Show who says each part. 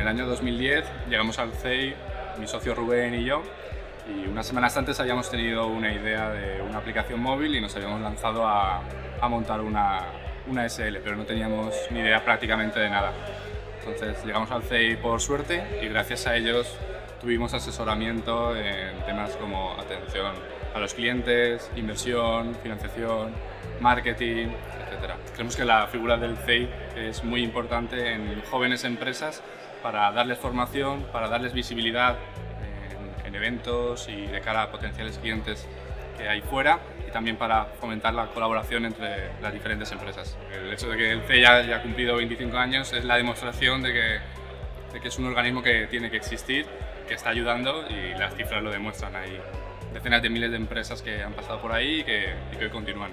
Speaker 1: el año 2010 llegamos al CEI, mi socio Rubén y yo, y unas semanas antes habíamos tenido una idea de una aplicación móvil y nos habíamos lanzado a montar una SL, pero no teníamos ni idea prácticamente de nada. Entonces llegamos al CEI por suerte y gracias a ellos tuvimos asesoramiento en temas como atención a los clientes, inversión, financiación, marketing, etc. Creemos que la figura del CEI es muy importante en jóvenes empresas para darles formación, para darles visibilidad en eventos y de cara a potenciales clientes que hay fuera, y también para fomentar la colaboración entre las diferentes empresas. El hecho de que el CEI haya cumplido 25 años es la demostración de que es un organismo que tiene que existir, que está ayudando, y las cifras lo demuestran. Hay decenas de miles de empresas que han pasado por ahí y que hoy continúan.